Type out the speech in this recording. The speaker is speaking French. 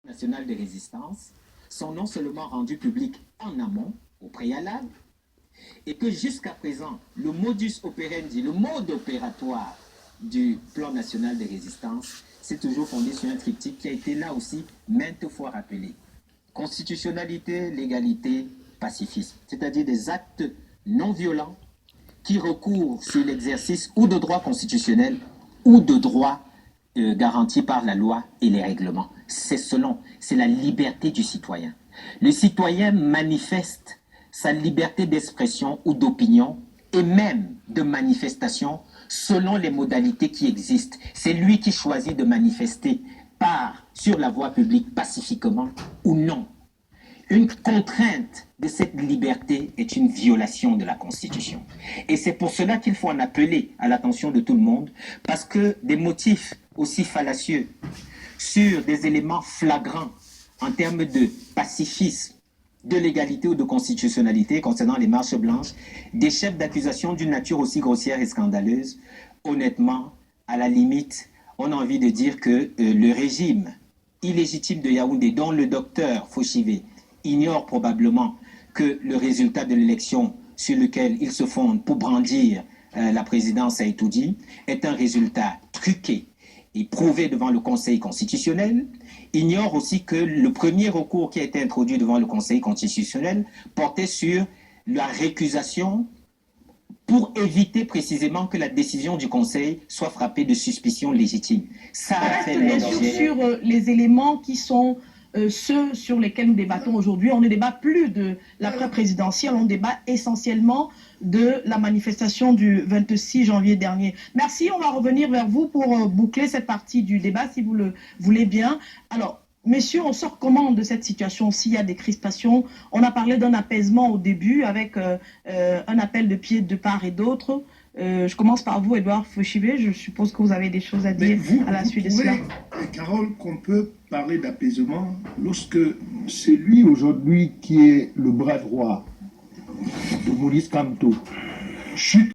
national de résistance sont non seulement rendus publics en amont, au préalable, et que jusqu'à présent, le modus operandi, le mode opératoire du plan national de résistance, c'est toujours fondé sur un triptyque qui a été là aussi maintes fois rappelé. Constitutionnalité, légalité, pacifisme, c'est-à-dire des actes non violents qui recourent sur l'exercice ou de droits constitutionnels ou de droits garantis par la loi et les règlements. C'est la liberté du citoyen. Le citoyen manifeste sa liberté d'expression ou d'opinion et même de manifestation selon les modalités qui existent. C'est lui qui choisit de manifester sur la voie publique pacifiquement ou non. Une contrainte de cette liberté est une violation de la Constitution. Et c'est pour cela qu'il faut en appeler à l'attention de tout le monde, parce que des motifs aussi fallacieux sur des éléments flagrants en termes de pacifisme, de légalité ou de constitutionnalité concernant les marches blanches, des chefs d'accusation d'une nature aussi grossière et scandaleuse, honnêtement, à la limite, on a envie de dire que le régime illégitime de Yaoundé, dont le docteur Fauchivé ignore probablement que le résultat de l'élection sur lequel il se fonde pour brandir la présidence a été dit, est un résultat truqué et prouvé devant le Conseil constitutionnel, ignore aussi que le premier recours qui a été introduit devant le Conseil constitutionnel portait sur la récusation pour éviter précisément que la décision du Conseil soit frappée de suspicion légitime. Ça a fait bien sûr sur les éléments qui sont ceux sur lesquels nous débattons aujourd'hui. On ne débat plus de l'après-présidentielle, on débat essentiellement de la manifestation du 26 janvier dernier. Merci, on va revenir vers vous pour boucler cette partie du débat, si vous le voulez bien. Alors, messieurs, on sort comment de cette situation s'il y a des crispations? On a parlé d'un apaisement au début avec un appel de pied de part et d'autre. Je commence par vous, Edouard Fauchivé. Je suppose que vous avez des choses à dire à la suite de cela. Carole, qu'on peut parler d'apaisement lorsque c'est lui aujourd'hui qui est le bras droit de Maurice Kamto chute